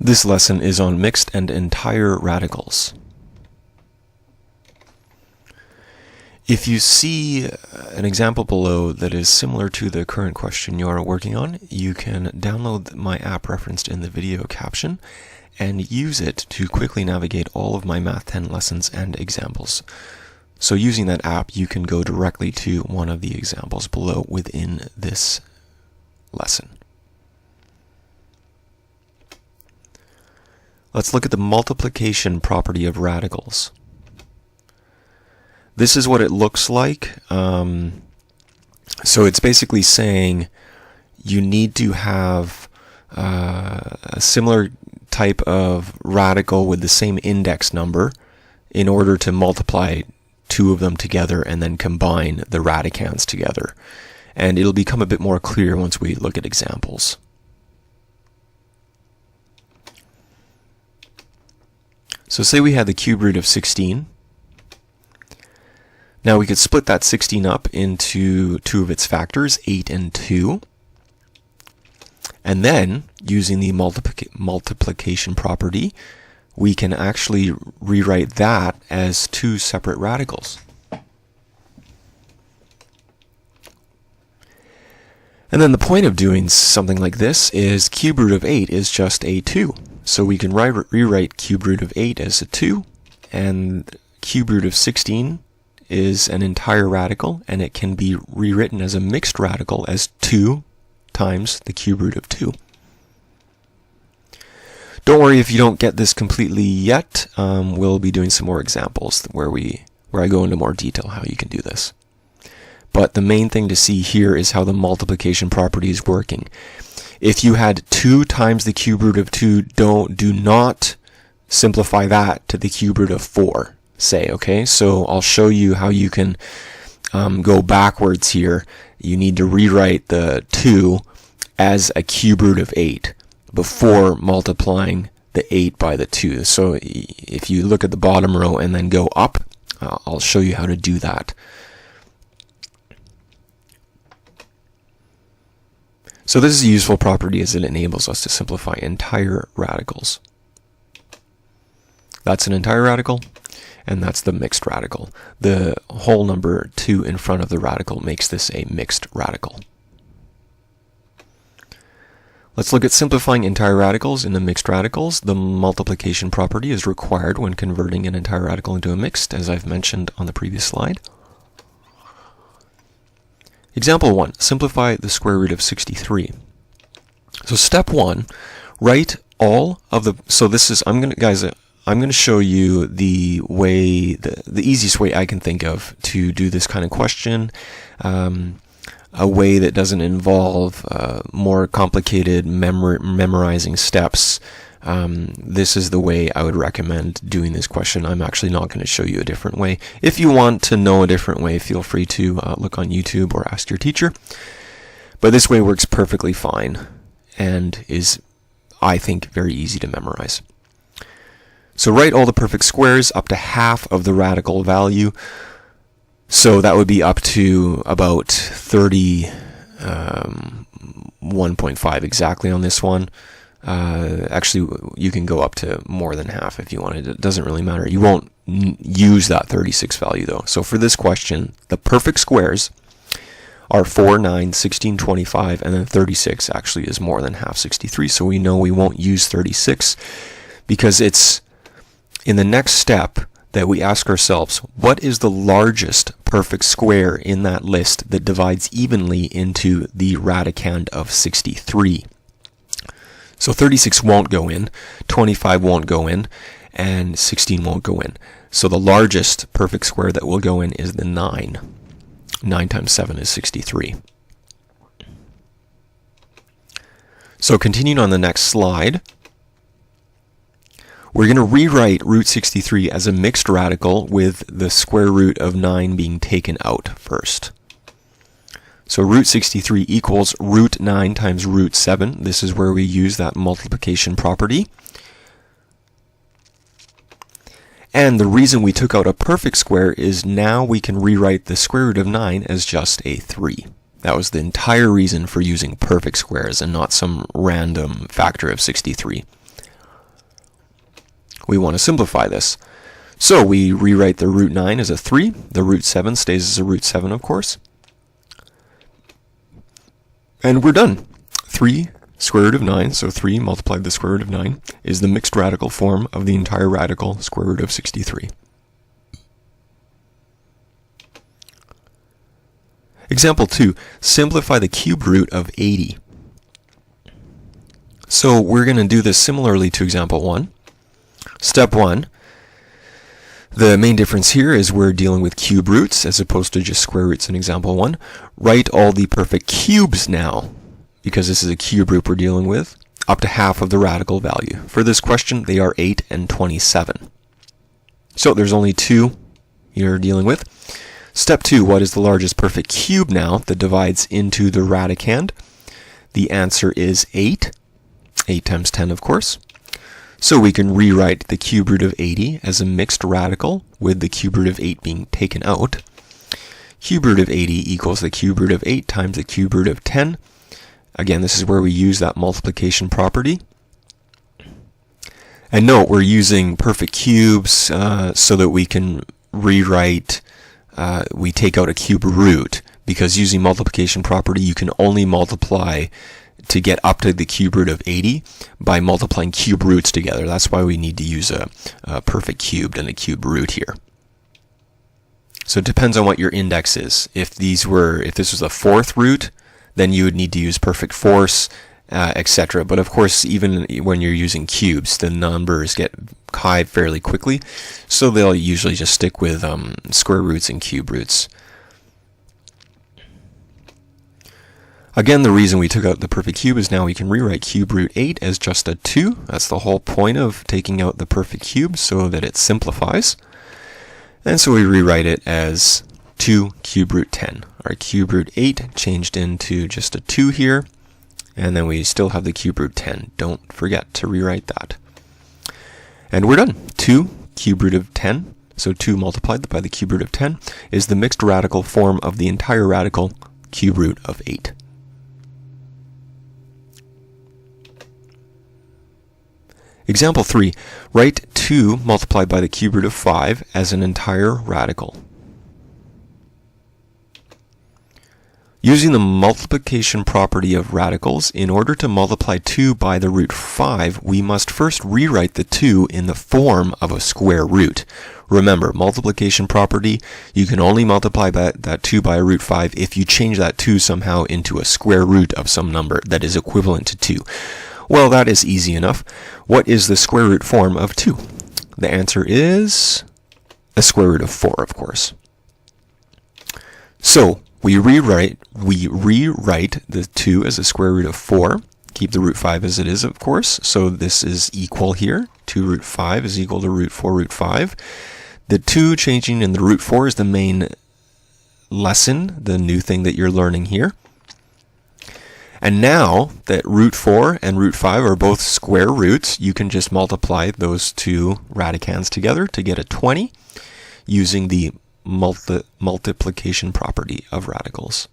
This lesson is on mixed and entire radicals. If you see an example below that is similar to the current question you are working on, you can download my app referenced in the video caption and use it to quickly navigate all of my Math 10 lessons and examples. So using that app, you can go directly to one of the examples below within this lesson. Let's look at the multiplication property of radicals. This is what it looks like. So it's basically saying you need to have a similar type of radical with the same index number in order to multiply two of them together and then combine the radicands together. And it'll become a bit more clear once we look at examples. So say we had the cube root of 16. Now we could split that 16 up into two of its factors, 8 and 2. And then, using the multiplication property, we can actually rewrite that as two separate radicals. And then the point of doing something like this is cube root of 8 is just a 2. So we can rewrite cube root of 8 as a 2, and cube root of 16 is an entire radical, and it can be rewritten as a mixed radical as 2 times the cube root of 2. Don't worry if you don't get this completely yet. We'll be doing some more examples where I go into more detail how you can do this. But the main thing to see here is how the multiplication property is working. If you had 2 times the cube root of 2, do not simplify that to the cube root of 4, say, okay? So I'll show you how you can go backwards here. You need to rewrite the 2 as a cube root of 8 before multiplying the 8 by the 2. So if you look at the bottom row and then go up, I'll show you how to do that. So this is a useful property as it enables us to simplify entire radicals. That's an entire radical, and that's the mixed radical. The whole number 2 in front of the radical makes this a mixed radical. Let's look at simplifying entire radicals into mixed radicals. The multiplication property is required when converting an entire radical into a mixed, as I've mentioned on the previous slide. Example 1, simplify the square root of 63. So step 1, write all of the, so this is, I'm going to show you the way, the easiest way I can think of to do this kind of question, a way that doesn't involve more complicated memorizing steps. This is the way I would recommend doing this question. I'm actually not going to show you a different way. If you want to know a different way, feel free to look on YouTube or ask your teacher. But this way works perfectly fine and is, I think, very easy to memorize. So write all the perfect squares up to half of the radical value. So that would be up to about 31.5 exactly on this one. Actually, you can go up to more than half if you wanted. It doesn't really matter. You won't use that 36 value though. So for this question, the perfect squares are 4, 9, 16, 25, and then 36 actually is more than half 63. So we know we won't use 36 because it's in the next step that we ask ourselves, what is the largest perfect square in that list that divides evenly into the radicand of 63? So 36 won't go in, 25 won't go in, and 16 won't go in. So the largest perfect square that will go in is the 9. 9 times 7 is 63. So continuing on the next slide, we're going to rewrite root 63 as a mixed radical with the square root of 9 being taken out first. So root 63 equals root 9 times root 7. This is where we use that multiplication property. And the reason we took out a perfect square is now we can rewrite the square root of 9 as just a 3. That was the entire reason for using perfect squares and not some random factor of 63. we want to simplify this. So we rewrite the root 9 as a 3. The root 7 stays as a root 7, of course. And we're done. 3 square root of 9, so 3 multiplied by the square root of 9, is the mixed radical form of the entire radical square root of 63. Example 2, simplify the cube root of 80. So we're going to do this similarly to example 1. Step 1, the main difference here is we're dealing with cube roots as opposed to just square roots in example 1. Write all the perfect cubes now, because this is a cube root we're dealing with, up to half of the radical value. For this question, they are 8 and 27. So there's only 2 you're dealing with. Step 2, what is the largest perfect cube now that divides into the radicand? The answer is 8. 8 times 10, of course. So we can rewrite the cube root of 80 as a mixed radical with the cube root of 8 being taken out. Cube root of 80 equals the cube root of 8 times the cube root of 10. Again, this is where we use that multiplication property. And note, we're using perfect cubes so that we can rewrite, we take out a cube root, because using multiplication property, you can only multiply to get up to the cube root of 80 by multiplying cube roots together. That's why we need to use a perfect cubed and a cube root here. So it depends on what your index is. If this was a fourth root, then you would need to use perfect fourths, etc. But of course, even when you're using cubes, the numbers get high fairly quickly, so they'll usually just stick with square roots and cube roots. Again, the reason we took out the perfect cube is now we can rewrite cube root 8 as just a 2. That's the whole point of taking out the perfect cube, so that it simplifies. And so we rewrite it as 2 cube root 10. Our cube root 8 changed into just a 2 here, and then we still have the cube root 10. Don't forget to rewrite that. And we're done. 2 cube root of 10, so 2 multiplied by the cube root of 10, is the mixed radical form of the entire radical cube root of 8. Example 3, write 2 multiplied by the cube root of 5 as an entire radical. Using the multiplication property of radicals, in order to multiply 2 by the root 5, we must first rewrite the 2 in the form of a square root. Remember, multiplication property, you can only multiply that 2 by a root 5 if you change that 2 somehow into a square root of some number that is equivalent to 2. Well, that is easy enough. What is the square root form of 2? The answer is a square root of 4, of course. So we rewrite the 2 as a square root of 4. Keep the root 5 as it is, of course. So this is equal here. 2 root 5 is equal to root 4 root 5. The 2 changing in the root 4 is the main lesson, the new thing that you're learning here. And now that root 4 and root 5 are both square roots, you can just multiply those two radicands together to get a 20 using the multiplication property of radicals.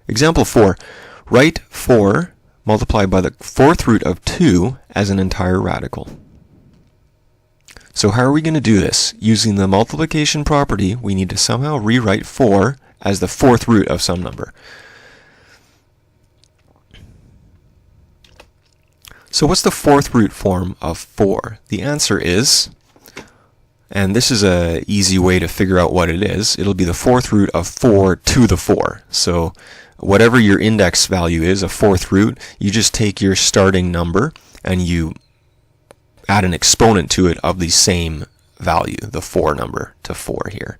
Example 4. Write 4 multiplied by the fourth root of 2 as an entire radical. So how are we going to do this? Using the multiplication property, we need to somehow rewrite 4 as the fourth root of some number. So what's the fourth root form of 4? The answer is, and this is an easy way to figure out what it is, it'll be the fourth root of 4 to the 4. So whatever your index value is, a fourth root, you just take your starting number and you add an exponent to it of the same value, the 4 number, to 4 here.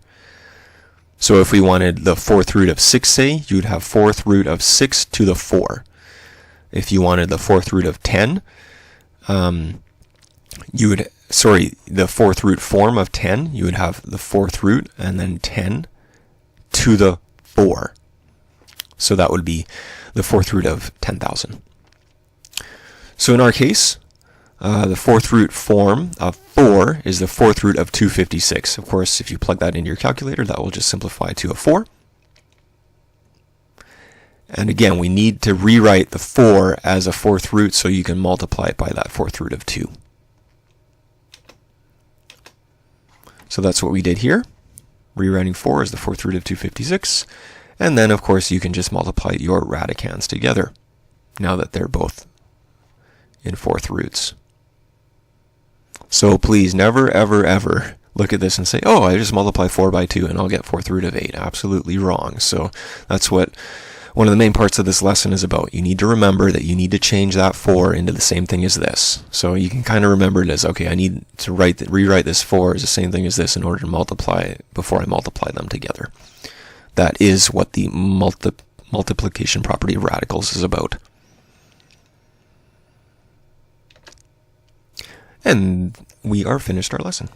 So if we wanted the fourth root of 6, say, you'd have fourth root of 6 to the 4. If you wanted the fourth root of 10, the fourth root form of 10, you would have the fourth root and then 10 to the 4. So that would be the fourth root of 10,000. So in our case, the fourth root form of 4 is the fourth root of 256. Of course, if you plug that into your calculator, that will just simplify to a 4. And again, we need to rewrite the 4 as a fourth root so you can multiply it by that fourth root of 2. So that's what we did here. Rewriting 4 as the fourth root of 256. And then, of course, you can just multiply your radicands together, now that they're both in fourth roots. So please never, ever, ever look at this and say, oh, I just multiply 4 by 2 and I'll get fourth root of 8. Absolutely wrong. So that's what one of the main parts of this lesson is about. You need to remember that you need to change that 4 into the same thing as this. So you can kind of remember it as, okay, I need to rewrite this 4 as the same thing as this in order to multiply before I multiply them together. That is what the multiplication property of radicals is about. And we are finished our lesson.